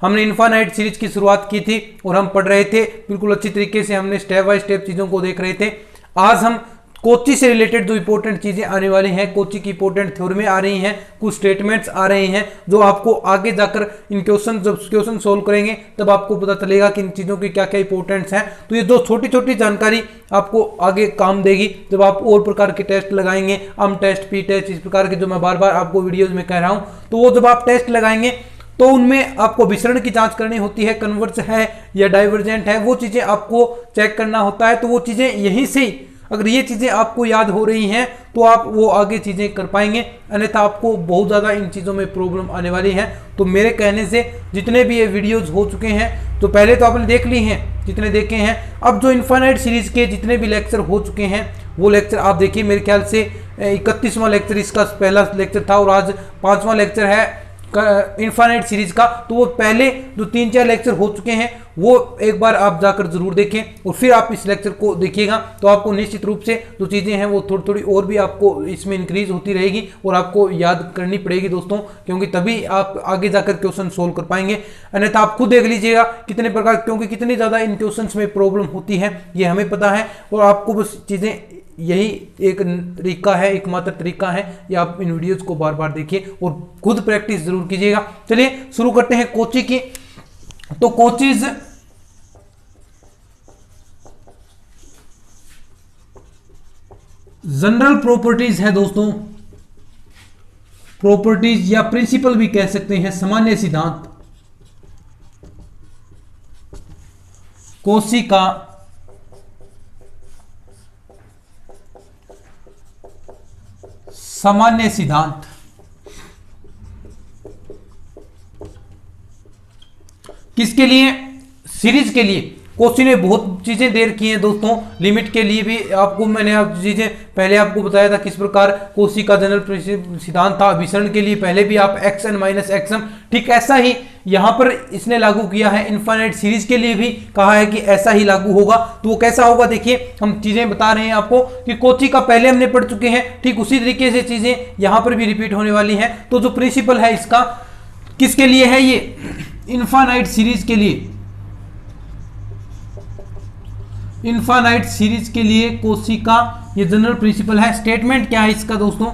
हमने infinite series की शुरुआत की थी और हम पढ़ रहे थे बिल्कुल अच्छी तरीके से, हमने स्टेप बाय स्टेप चीज़ों को देख रहे थे। आज हम कोची से रिलेटेड जो इंपॉर्टेंट चीज़ें आने वाली हैं, कोची की इंपॉर्टेंट थ्योरमें आ रही हैं, कुछ स्टेटमेंट्स आ रहे हैं जो आपको आगे जाकर इन क्वेश्चन, जब क्वेश्चन सोल्व करेंगे तब आपको पता चलेगा कि इन चीज़ों की क्या क्या इंपॉर्टेंस हैं। तो ये जो छोटी छोटी जानकारी आपको आगे काम देगी जब आप और प्रकार के टेस्ट लगाएंगे, अम टेस्ट, पी टेस्ट, इस प्रकार के जो मैं बार बार आपको वीडियोज में कह रहा हूँ। तो वो जब आप टेस्ट लगाएंगे तो उनमें आपको विसरण की जांच करनी होती है, कन्वर्ज है या डाइवर्जेंट है, वो चीज़ें आपको चेक करना होता है। तो वो चीज़ें यहीं से ही, अगर ये चीज़ें आपको याद हो रही हैं तो आप वो आगे चीज़ें कर पाएंगे, अन्यथा आपको बहुत ज़्यादा इन चीज़ों में प्रॉब्लम आने वाली है। तो मेरे कहने से जितने भी ये वीडियोज़ हो चुके हैं, तो पहले तो आपने देख ली हैं, जितने देखे हैं। अब जो इनफाइनाइट सीरीज़ के जितने भी लेक्चर हो चुके हैं वो लेक्चर आप देखिए। मेरे ख्याल से 31वां लेक्चर इसका पहला लेक्चर था और आज 5वां लेक्चर है इनफाइनाइट सीरीज का। तो वो पहले जो 3-4 लेक्चर हो चुके हैं वो एक बार आप जाकर जरूर देखें और फिर आप इस लेक्चर को देखिएगा, तो आपको निश्चित रूप से जो चीज़ें हैं वो थोड़ी थोड़ी और भी आपको इसमें इंक्रीज होती रहेगी और आपको याद करनी पड़ेगी दोस्तों, क्योंकि तभी आप आगे जाकर क्वेश्चन सोल्व कर पाएंगे। अन्यथा आप खुद देख लीजिएगा कितने प्रकार, क्योंकि कितनी ज़्यादा इन क्वेश्चन में प्रॉब्लम होती है ये हमें पता है, और आपको बस चीज़ें यही एक तरीका है, एकमात्र तरीका है, या आप इन वीडियोस को बार बार देखिए और खुद प्रैक्टिस जरूर कीजिएगा। चलिए शुरू करते हैं कोची की। तो कोचीज जनरल प्रॉपर्टीज है दोस्तों, प्रॉपर्टीज या प्रिंसिपल भी कह सकते हैं, सामान्य सिद्धांत। कोची का सामान्य सिद्धांत। किसके लिए? सीरीज के लिए। कोची ने बहुत चीजें दे रखी हैं दोस्तों, लिमिट के लिए भी आपको मैंने चीजें पहले आपको बताया था किस प्रकार कोची का जनरल सिद्धांत था। विसरण के लिए पहले भी आप xn माइनस xm, ठीक ऐसा ही यहां पर इसने लागू किया है। इनफाइनाइट सीरीज के लिए भी कहा है कि ऐसा ही लागू होगा। तो वो कैसा होगा देखिए, हम चीजें बता रहे हैं आपको कि कोची का पहले हमने पढ़ चुके हैं, ठीक उसी तरीके से चीजें यहां पर भी रिपीट होने वाली हैं। तो जो प्रिंसिपल है इसका किसके लिए है? ये इनफाइनाइट सीरीज के लिए, इनफाइनाइट सीरीज के लिए कोची का ये जनरल प्रिंसिपल है। स्टेटमेंट क्या है इसका दोस्तों?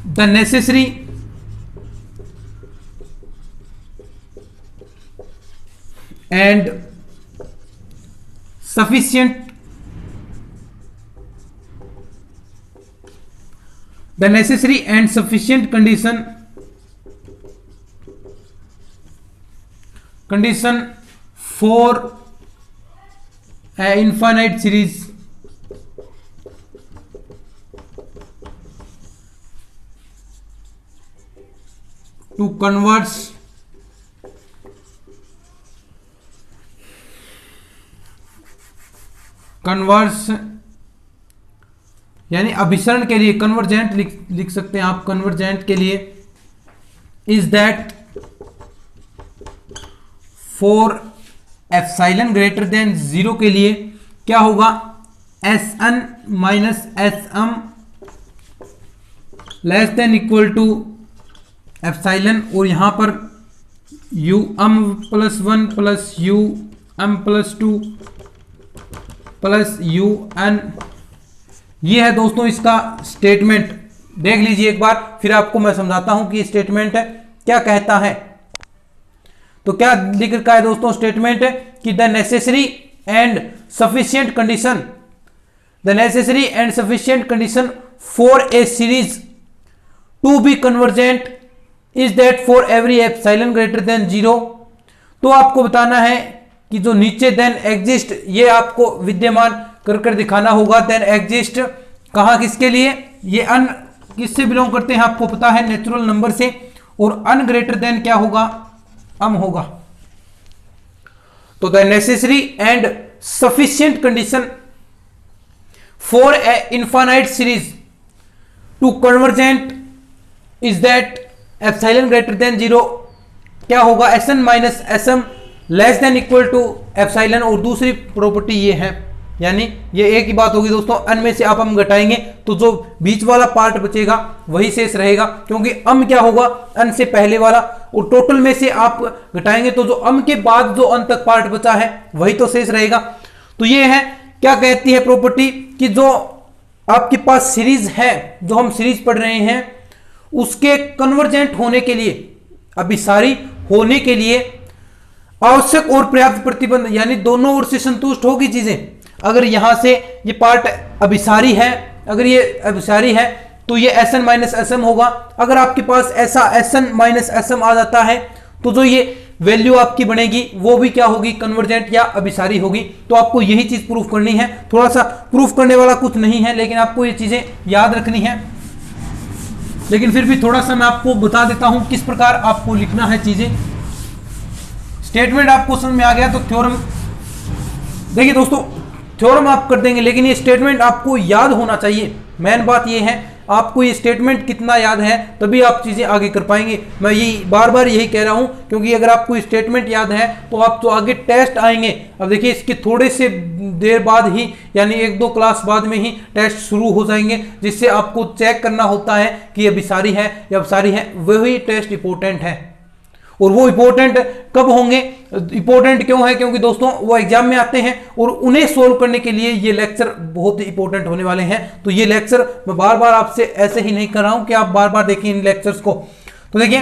The necessary and sufficient, the necessary and sufficient condition for infinite series to converse यानी अभिसरण के लिए, कन्वर्जेंट लिख सकते हैं आप, कन्वर्जेंट के लिए is that for epsilon greater than 0 के लिए क्या होगा? Sn minus Sm less than equal to epsilon, और यहां पर um+1 plus um+2 plus un। ये है दोस्तों इसका स्टेटमेंट। देख लीजिए एक बार, फिर आपको मैं समझाता हूं कि स्टेटमेंट क्या कहता है। तो क्या लिख रखा है दोस्तों स्टेटमेंट है कि the necessary and sufficient condition, the necessary and sufficient condition for a series to be convergent is that for every epsilon greater than 0। तो आपको बताना है कि जो नीचे देन एग्जिस्ट, ये आपको विद्यमान कर दिखाना होगा। देन एग्जिस्ट कहां किसके लिए? ये अन किससे बिलोंग करते हैं आपको पता है, नेचुरल नंबर से, और अन ग्रेटर देन क्या होगा? अम होगा। तो the necessary and sufficient condition for a infinite series to convergent is that epsilon greater than 0 क्या होगा? Sn minus Sm less than equal to epsilon. और दूसरी प्रॉपर्टी ये है यानी ये एक ही बात होगी दोस्तों, अन में से आप अम घटाएंगे तो जो बीच वाला पार्ट बचेगा वही शेष रहेगा, क्योंकि अम क्या होगा, अन से पहले वाला, और टोटल में से आप घटाएंगे तो जो अम के बाद जो अन तक पार्ट बचा है वही तो शेष रहेगा। तो ये है, क्या कहती है प्रॉपर्टी, कि जो आपके पास सीरीज है, जो हम सीरीज पढ़ रहे हैं, उसके कन्वर्जेंट होने के लिए, अभिसारी होने के लिए आवश्यक और पर्याप्त प्रतिबंध, यानी दोनों ओर से संतुष्ट होगी चीजें। अगर यहां से ये पार्ट अभिसारी है, अगर ये अभिसारी है तो ये Sn माइनस Sm होगा। अगर आपके पास ऐसा Sn माइनस Sm आ जाता है तो जो ये वैल्यू आपकी बनेगी वो भी क्या होगी, कन्वर्जेंट या अभिसारी होगी। तो आपको यही चीज प्रूफ करनी है। थोड़ा सा प्रूफ करने वाला कुछ नहीं है, लेकिन आपको ये चीजें याद रखनी है। लेकिन फिर भी थोड़ा सा मैं आपको बता देता हूं किस प्रकार आपको लिखना है चीजें। स्टेटमेंट आपको समझ में आ गया तो थ्योरम, देखिए दोस्तों, थ्योरम आप कर देंगे, लेकिन ये स्टेटमेंट आपको याद होना चाहिए। मेन बात ये है, आपको ये स्टेटमेंट कितना याद है तभी आप चीजें आगे कर पाएंगे। मैं यही बार बार यही कह रहा हूं, क्योंकि अगर आपको स्टेटमेंट याद है तो आप तो आगे टेस्ट आएंगे। अब देखिए, इसके थोड़े से देर बाद ही, यानी 1-2 क्लास बाद में ही टेस्ट शुरू हो जाएंगे, जिससे आपको चेक करना होता है कि ये अभिसारी है या अपसारी है। वही टेस्ट इंपॉर्टेंट है। और वो इंपॉर्टेंट कब होंगे, इंपॉर्टेंट क्यों है, क्योंकि दोस्तों वो एग्जाम में आते हैं और उन्हें सोल्व करने के लिए ये लेक्चर बहुत ही इंपॉर्टेंट होने वाले हैं। तो ये लेक्चर मैं बार बार आपसे ऐसे ही नहीं कर रहा हूं कि आप बार बार देखें इन लेक्चर्स को। तो देखिए,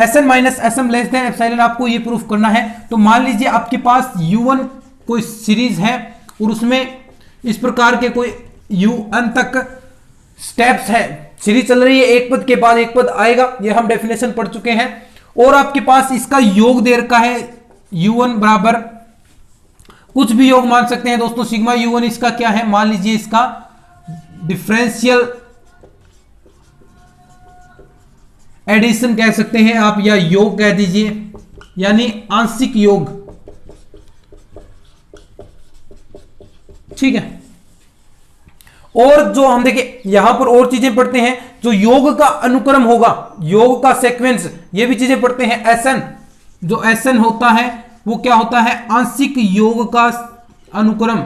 Sn minus Sm less then epsilon, आपको ये प्रूफ करना है। तो मान लीजिए आपके पास U1 कोई सीरीज है और उसमें इस प्रकार के कोई UN तक स्टेप्स है, सीरीज चल रही है, एक पद के बाद एक पद आएगा, ये हम डेफिनेशन पढ़ चुके हैं। और आपके पास इसका योग दे रखा है U1 बराबर, कुछ भी योग मान सकते हैं दोस्तों, सिग्मा U1 इसका क्या है, मान लीजिए इसका डिफरेंशियल एडिशन कह सकते हैं आप, या योग कह दीजिए, यानी आंशिक योग, ठीक है। और जो हम देखिए यहां पर और चीजें पढ़ते हैं, जो योग का अनुक्रम होगा, योग का सीक्वेंस, ये भी चीजें पढ़ते हैं। Sn, जो Sn होता है वो क्या होता है, आंशिक योग का अनुक्रम।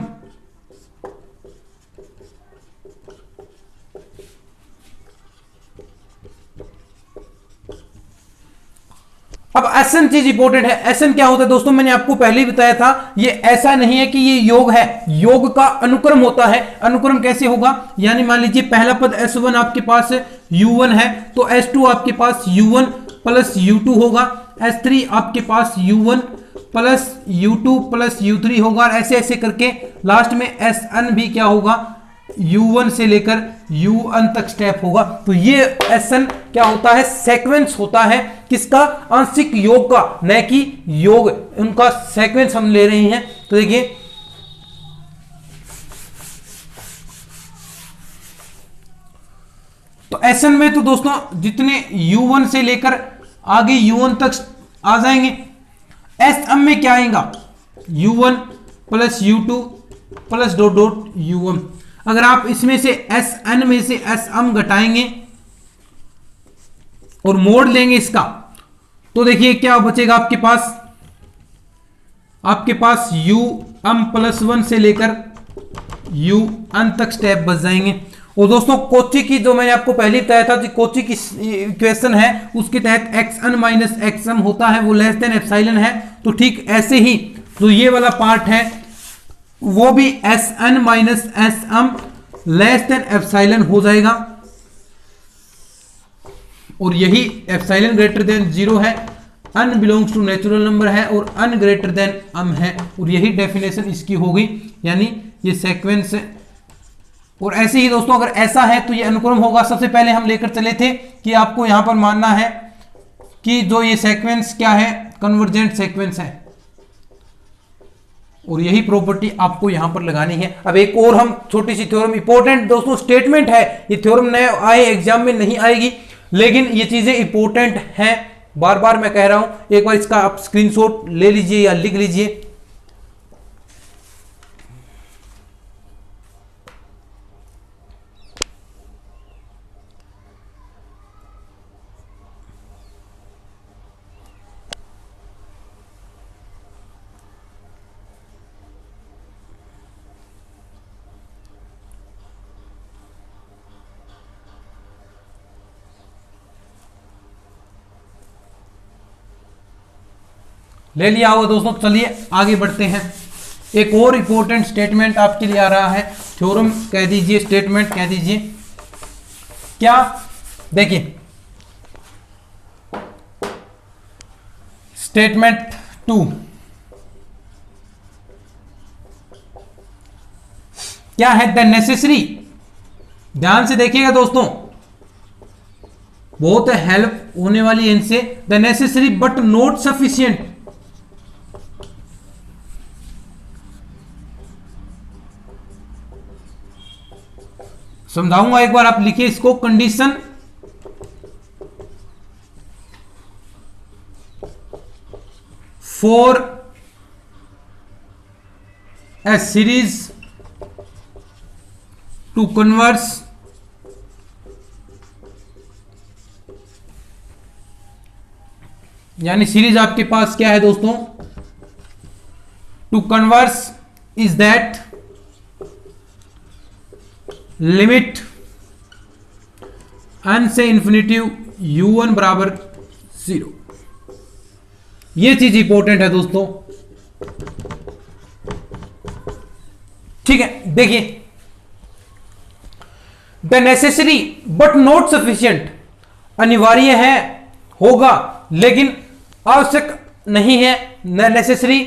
अब Sn चीज इंपॉर्टेंट है। Sn क्या होता है दोस्तों, मैंने आपको पहले ही बताया था, ये ऐसा नहीं है कि ये योग है, योग का अनुक्रम होता है। अनुक्रम कैसे होगा, यानी मान लीजिए पहला पद S1 आपके पास U1 है, तो S2 आपके पास U1 प्लस U2 होगा, S3 आपके पास U1 plus U2 plus U3 होगा, और ऐसे ऐसे करके लास्ट में Sn भी क्या होगा, U1 से लेकर UN तक स्टेप होगा। तो ये Sn क्या होता है, सीक्वेंस होता है किसका, आंशिक योग का, न कि योग, उनका सीक्वेंस हम ले रहे हैं। तो देखिए, तो Sn में तो दोस्तों जितने U1 से लेकर आगे UN तक आ जाएंगे। Sm में क्या आएगा, U1 plus U2 plus dot dot U1। अगर आप इसमें से Sn में से Sm घटाएंगे और मोड़ लेंगे इसका, तो देखिए क्या बचेगा आपके पास Um प्लस 1 से लेकर UN तक स्टेप बच जाएंगे। और दोस्तों कोची की, जो मैंने आपको पहले बताया था, जो कोची की इक्वेशन है उसके तहत Xn माइनस Xm होता है वो लेस देन एप्सिलॉन है। तो ठीक ऐसे ही जो ये वाला पार्ट है वो भी Sn minus Sm less then epsilon हो जाएगा, और यही एप्सिलॉन ग्रेटर देन 0 है, अन बिलोंग्स टू नेचुरल नंबर है, और अन ग्रेटर देन अम है, और यही डेफिनेशन इसकी होगी, यानी ये सीक्वेंस। और ऐसे ही दोस्तों अगर ऐसा है तो ये अनुक्रम होगा। सबसे पहले हम लेकर चले थे कि आपको यहां पर मानना है कि जो ये सीक्वेंस क्या है, कन्वर्जेंट सीक्वेंस है, और यही प्रॉपर्टी आपको यहां पर लगानी है। अब एक और हम छोटी सी थ्योरम, इंपॉर्टेंट दोस्तों स्टेटमेंट है, ये थ्योरम नए आए एग्जाम में नहीं आएगी, लेकिन ये चीजें इंपॉर्टेंट हैं, बार बार मैं कह रहा हूं। एक बार इसका आप स्क्रीनशॉट ले लीजिए या लिख लीजिए। ले लिया होगा दोस्तों। चलिए आगे बढ़ते हैं। एक और इंपॉर्टेंट स्टेटमेंट आपके लिए आ रहा है, थ्योरम कह दीजिए, स्टेटमेंट कह दीजिए। क्या, देखिए स्टेटमेंट 2 क्या है, द नेसेसरी, ध्यान से देखिएगा दोस्तों, बहुत हेल्प होने वाली है इनसे। The necessary but not sufficient, समझाऊंगा एक बार, आप लिखिए इसको। Condition for a series to converse यानी सीरीज आपके पास क्या है दोस्तों, to converse is that limit n से इंफिनिटिव u1 बराबर 0। यह चीज इंपॉर्टेंट है दोस्तों, ठीक है। देखिए, the necessary but not sufficient, अनिवार्य है, होगा लेकिन आवश्यक नहीं है। Necessary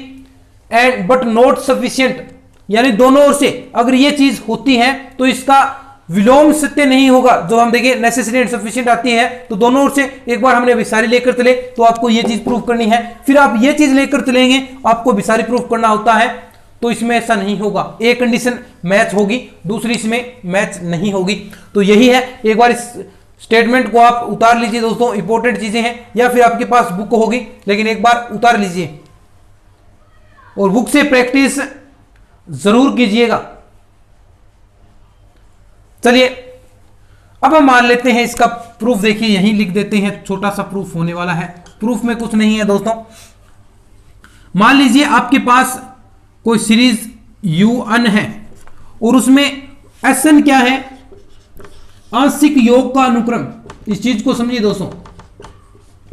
and but not sufficient यानी दोनों ओर से अगर ये चीज होती है तो इसका विलोम सत्य नहीं होगा। जो हम देखिए नेसेसरी एंड सफिशिएंट आती है तो दोनों ओर से, एक बार हमने अभिसारी लेकर चले तो आपको ये चीज प्रूव करनी है, फिर आप ये चीज लेकर चलेंगे आपको अभिसारी प्रूव करना होता है। तो इसमें ऐसा नहीं होगा, एक कंडीशन मैच होगी दूसरी इसमें मैच नहीं होगी। तो यही है, एक बार इस स्टेटमेंट को आप उतार लीजिए दोस्तों, इंपॉर्टेंट चीजें हैं, या फिर आपके पास बुक होगी लेकिन एक बार उतार लीजिए और बुक से प्रैक्टिस जरूर कीजिएगा। चलिए अब हम मान लेते हैं इसका प्रूफ, देखिए यहीं लिख देते हैं, छोटा सा प्रूफ होने वाला है। प्रूफ में कुछ नहीं है दोस्तों। मान लीजिए आपके पास कोई सीरीज un है और उसमें Sn क्या है, आंशिक योग का अनुक्रम। इस चीज को समझिए दोस्तों,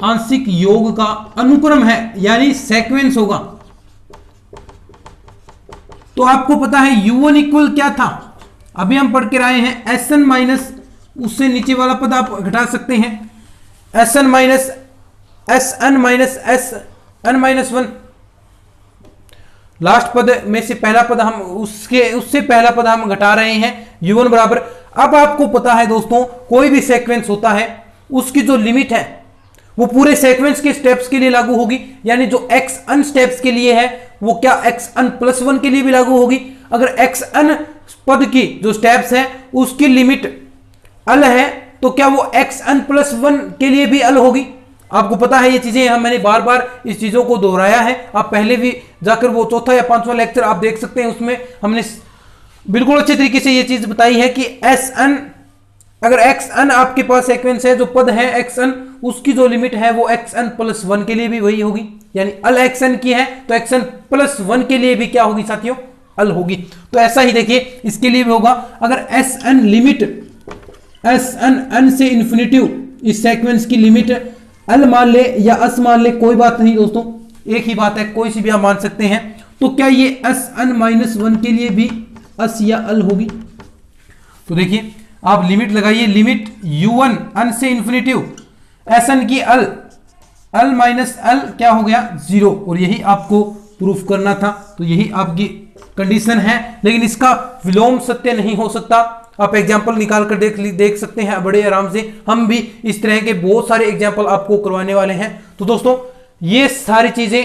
आंशिक योग का अनुक्रम है यानी सीक्वेंस होगा। तो आपको पता है u1 इक्वल क्या था, अभी हम पढ़ के आए हैं Sn माइनस, उससे नीचे वाला पद आप घटा सकते हैं, Sn minus Sn minus Sn-1, last पद में से पहला पद हम उससे पहला पद हम घटा रहे हैं, u1 बराबर। अब आपको पता है दोस्तों कोई भी सीक्वेंस होता है उसकी जो लिमिट है वो पूरे सीक्वेंस के स्टेप्स के लिए लागू होगी, यानी जो xn स्टेप्स के लिए है वो क्या xn+1 के लिए भी लागू होगी। अगर xn पद की जो स्टेप्स है उसकी लिमिट अल है तो क्या वो xn+1 के लिए भी अल होगी। आपको पता है ये चीजें, मैंने बार बार इस चीजों को दोहराया है, आप पहले भी जाकर वो चौथा या पांचवा लेक्चर आप देख सकते हैं, उसमें हमने बिल्कुल अच्छे तरीके से ये चीज बताई है कि Sn, अगर xn आपके पास सीक्वेंस है, जो पद है xn, उसकी जो लिमिट है वो xn+1 के लिए भी वही होगी, यानी अल xn की है तो xn+1 के लिए भी क्या होगी साथियों, अल होगी। तो ऐसा ही देखिए इसके लिए भी होगा। अगर Sn लिमिट Sn से इंफिनिटिव, इस सीक्वेंस की लिमिट अल मान ले या अस मान ले, कोई बात नहीं दोस्तों, एक ही बात है, कोई सी भी आप मान सकते हैं। तो क्या ये Sn-1 के लिए भी अस या अल होगी। तो देखिए आप लिमिट लगाइए, लिमिट u1 अन से इंफिनिटिव Sn की अल माइनस अल क्या हो गया 0, और यही आपको प्रूफ करना था। तो यही आपकी कंडीशन है, लेकिन इसका विलोम सत्य नहीं हो सकता। आप एग्जाम्पल निकाल कर देख सकते हैं बड़े आराम से, हम भी इस तरह के बहुत सारे एग्जाम्पल आपको करवाने वाले हैं। तो दोस्तों ये सारी चीजें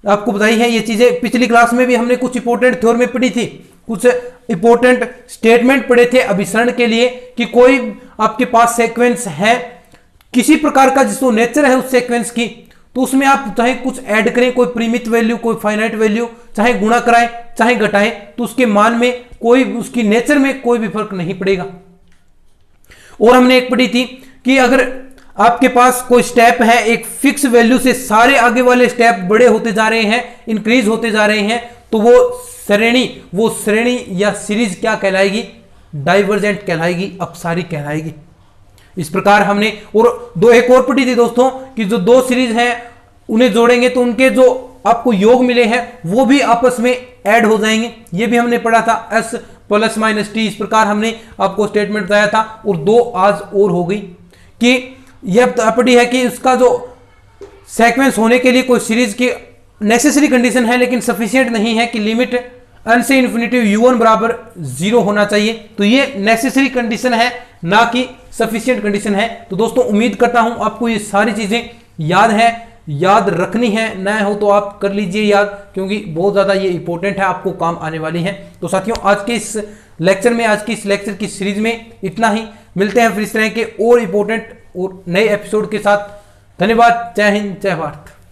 आपको बताई है, ये चीजें पिछली क्लास में भी हमने कुछ इंपॉर्टेंट थ्योरम में पढ़ी थी, कुछ इंपॉर्टेंट स्टेटमेंट पढ़े थे अभिसरण के लिए, कि कोई आपके पास सीक्वेंस है किसी प्रकार का जिसको नेचर है उस सीक्वेंस की, तो उसमें आप चाहे कुछ ऐड करें, कोई परिमित वैल्यू, कोई फाइनाइट वैल्यू, चाहे गुणा कराएं चाहे घटाएं, तो उसके मान में कोई, उसकी नेचर में कोई भी फर्क नहीं पड़ेगा। और हमने एक पढ़ी थी कि अगर आपके पास कोई स्टेप है, एक फिक्स वैल्यू से सारे आगे वाले स्टेप बड़े होते जा रहे हैं, इंक्रीज होते जा रहे हैं, तो वो श्रेणी या सीरीज क्या कहलाएगी, डाइवर्जेंट कहलाएगी, अपसारी कहलाएगी। इस प्रकार हमने, और एक और पढ़ी थी दोस्तों कि जो दो सीरीज हैं उन्हें जोड़ेंगे तो उनके जो आपको योग मिले हैं वो भी आपस में ऐड हो जाएंगे। ये भी हमने पढ़ा था, s प्लस माइनस टी, इस प्रकार हमने आपको स्टेटमेंट बताया था। और 2 आज और हो गई कि यह प्रॉपर्टी है कि उसका जो सीक्वेंस होने के लिए कोई सीरीज की नेसेसरी कंडीशन है लेकिन सफिशिएंट नहीं है कि लिमिट n से इन्फिनिटी u1 बराबर 0 होना चाहिए। तो ये नेसेसरी कंडीशन है, ना कि सफिशिएंट कंडीशन है। तो दोस्तों उम्मीद करता हूं आपको ये सारी चीजें याद है, याद रखनी है, न हो तो आप कर लीजिए याद, क्योंकि बहुत ज्यादा ये इंपॉर्टेंट है, आपको काम आने वाली है। तो साथियों आज के इस लेक्चर में, आज की इस लेक्चर की सीरीज में इतना ही। मिलते हैं फिर इस तरह के और इंपॉर्टेंट और नए एपिसोड के साथ। धन्यवाद। जय हिंद, जय भारत।